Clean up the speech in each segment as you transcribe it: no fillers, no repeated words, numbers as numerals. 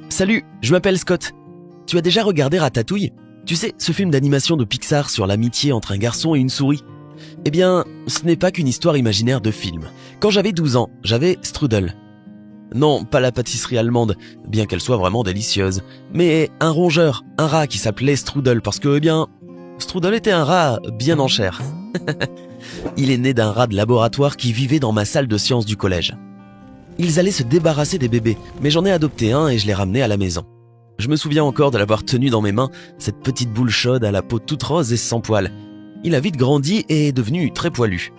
Salut, je m'appelle Scott. Tu as déjà regardé Ratatouille? Tu sais, ce film d'animation de Pixar sur l'amitié entre un garçon et une souris? Eh bien, ce n'est pas qu'une histoire imaginaire de film. Quand j'avais 12 ans, j'avais Strudel. Non, pas la pâtisserie allemande, bien qu'elle soit vraiment délicieuse, mais un rongeur, un rat qui s'appelait Strudel parce que, Strudel était un rat bien en chair. Il est né d'un rat de laboratoire qui vivait dans ma salle de sciences du collège. Ils allaient se débarrasser des bébés, mais j'en ai adopté un et je l'ai ramené à la maison. Je me souviens encore de l'avoir tenu dans mes mains, cette petite boule chaude à la peau toute rose et sans poils. Il a vite grandi et est devenu très poilu.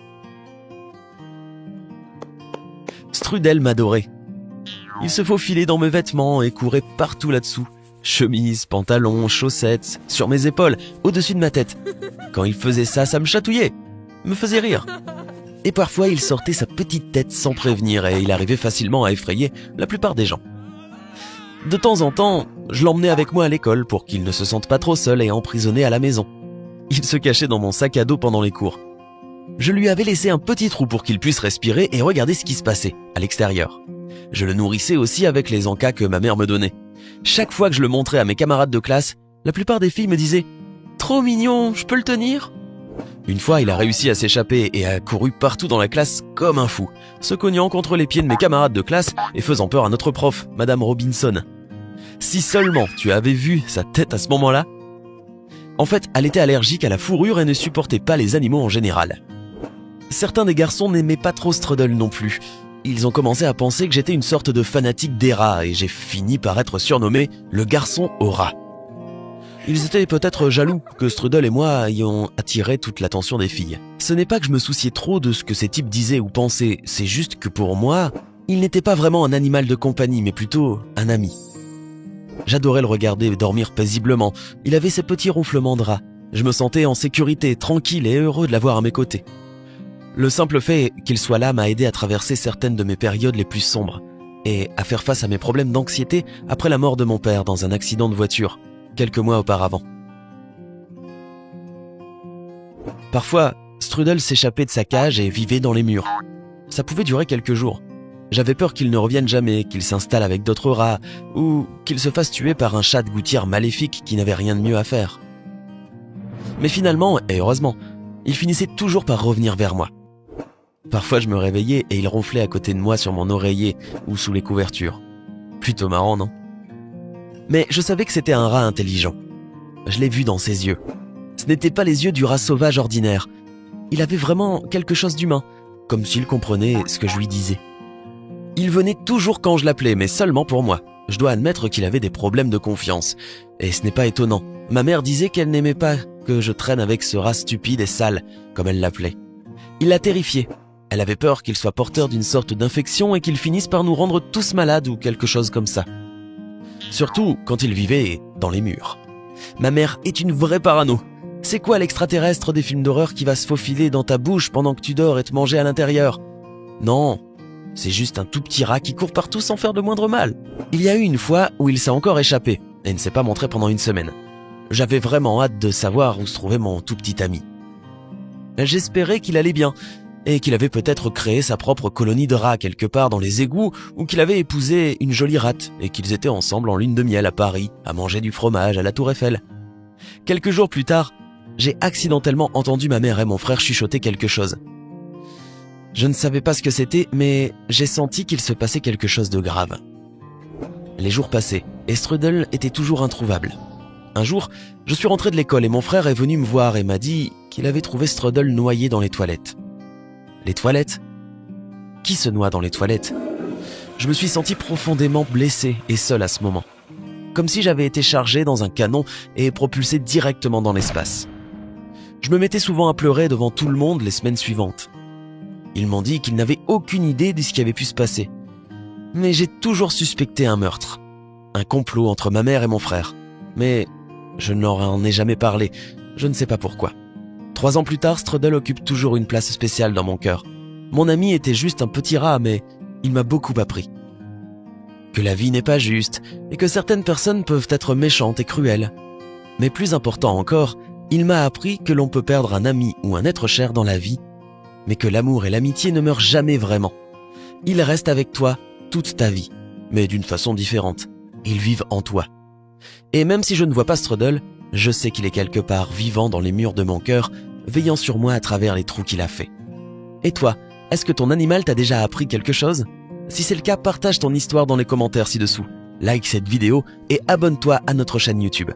Strudel m'adorait. Il se faufilait dans mes vêtements et courait partout là-dessous. Chemise, pantalon, chaussettes, sur mes épaules, au-dessus de ma tête. Quand il faisait ça, ça me chatouillait, me faisait rire. Et parfois, il sortait sa petite tête sans prévenir et il arrivait facilement à effrayer la plupart des gens. De temps en temps, je l'emmenais avec moi à l'école pour qu'il ne se sente pas trop seul et emprisonné à la maison. Il se cachait dans mon sac à dos pendant les cours. Je lui avais laissé un petit trou pour qu'il puisse respirer et regarder ce qui se passait à l'extérieur. Je le nourrissais aussi avec les encas que ma mère me donnait. Chaque fois que je le montrais à mes camarades de classe, la plupart des filles me disaient « Trop mignon, je peux le tenir ?» Une fois, il a réussi à s'échapper et a couru partout dans la classe comme un fou, se cognant contre les pieds de mes camarades de classe et faisant peur à notre prof, Madame Robinson. Si seulement tu avais vu sa tête à ce moment-là. En fait, elle était allergique à la fourrure et ne supportait pas les animaux en général. Certains des garçons n'aimaient pas trop Strudel non plus. Ils ont commencé à penser que j'étais une sorte de fanatique des rats et j'ai fini par être surnommé le garçon au rat. Ils étaient peut-être jaloux que Strudel et moi ayons attiré toute l'attention des filles. Ce n'est pas que je me souciais trop de ce que ces types disaient ou pensaient, c'est juste que pour moi, il n'était pas vraiment un animal de compagnie, mais plutôt un ami. J'adorais le regarder dormir paisiblement, il avait ses petits ronflements de rat. Je me sentais en sécurité, tranquille et heureux de l'avoir à mes côtés. Le simple fait qu'il soit là m'a aidé à traverser certaines de mes périodes les plus sombres et à faire face à mes problèmes d'anxiété après la mort de mon père dans un accident de voiture, quelques mois auparavant. Parfois, Strudel s'échappait de sa cage et vivait dans les murs. Ça pouvait durer quelques jours. J'avais peur qu'il ne revienne jamais, qu'il s'installe avec d'autres rats ou qu'il se fasse tuer par un chat de gouttière maléfique qui n'avait rien de mieux à faire. Mais finalement, et heureusement, il finissait toujours par revenir vers moi. Parfois je me réveillais et il ronflait à côté de moi sur mon oreiller ou sous les couvertures. Plutôt marrant, non? Mais je savais que c'était un rat intelligent. Je l'ai vu dans ses yeux. Ce n'étaient pas les yeux du rat sauvage ordinaire. Il avait vraiment quelque chose d'humain, comme s'il comprenait ce que je lui disais. Il venait toujours quand je l'appelais, mais seulement pour moi. Je dois admettre qu'il avait des problèmes de confiance. Et ce n'est pas étonnant. Ma mère disait qu'elle n'aimait pas que je traîne avec ce rat stupide et sale, comme elle l'appelait. Il la terrifiait. Elle avait peur qu'il soit porteur d'une sorte d'infection et qu'il finisse par nous rendre tous malades ou quelque chose comme ça. Surtout quand il vivait dans les murs. Ma mère est une vraie parano. C'est quoi l'extraterrestre des films d'horreur qui va se faufiler dans ta bouche pendant que tu dors et te manger à l'intérieur? Non, c'est juste un tout petit rat qui court partout sans faire de moindre mal. Il y a eu une fois où il s'est encore échappé et ne s'est pas montré pendant une semaine. J'avais vraiment hâte de savoir où se trouvait mon tout petit ami. J'espérais qu'il allait bien et qu'il avait peut-être créé sa propre colonie de rats quelque part dans les égouts ou qu'il avait épousé une jolie rate et qu'ils étaient ensemble en lune de miel à Paris à manger du fromage à la Tour Eiffel. Quelques jours plus tard, j'ai accidentellement entendu ma mère et mon frère chuchoter quelque chose. Je ne savais pas ce que c'était, mais j'ai senti qu'il se passait quelque chose de grave. Les jours passaient et Strudel était toujours introuvable. Un jour, je suis rentré de l'école et mon frère est venu me voir et m'a dit qu'il avait trouvé Strudel noyé dans les toilettes. Les toilettes? Qui se noie dans les toilettes? Je me suis senti profondément blessé et seul à ce moment. Comme si j'avais été chargé dans un canon et propulsé directement dans l'espace. Je me mettais souvent à pleurer devant tout le monde les semaines suivantes. Ils m'ont dit qu'ils n'avaient aucune idée de ce qui avait pu se passer. Mais j'ai toujours suspecté un meurtre. Un complot entre ma mère et mon frère. Mais je ne leur en ai jamais parlé. Je ne sais pas pourquoi. 3 ans plus tard, Strudel occupe toujours une place spéciale dans mon cœur. Mon ami était juste un petit rat, mais il m'a beaucoup appris. Que la vie n'est pas juste et que certaines personnes peuvent être méchantes et cruelles. Mais plus important encore, il m'a appris que l'on peut perdre un ami ou un être cher dans la vie, mais que l'amour et l'amitié ne meurent jamais vraiment. Ils restent avec toi toute ta vie, mais d'une façon différente. ils vivent en toi. Et même si je ne vois pas Strudel, je sais qu'il est quelque part vivant dans les murs de mon cœur, veillant sur moi à travers les trous qu'il a fait. Et toi, est-ce que ton animal t'a déjà appris quelque chose? Si c'est le cas, partage ton histoire dans les commentaires ci-dessous. Like cette vidéo et abonne-toi à notre chaîne YouTube.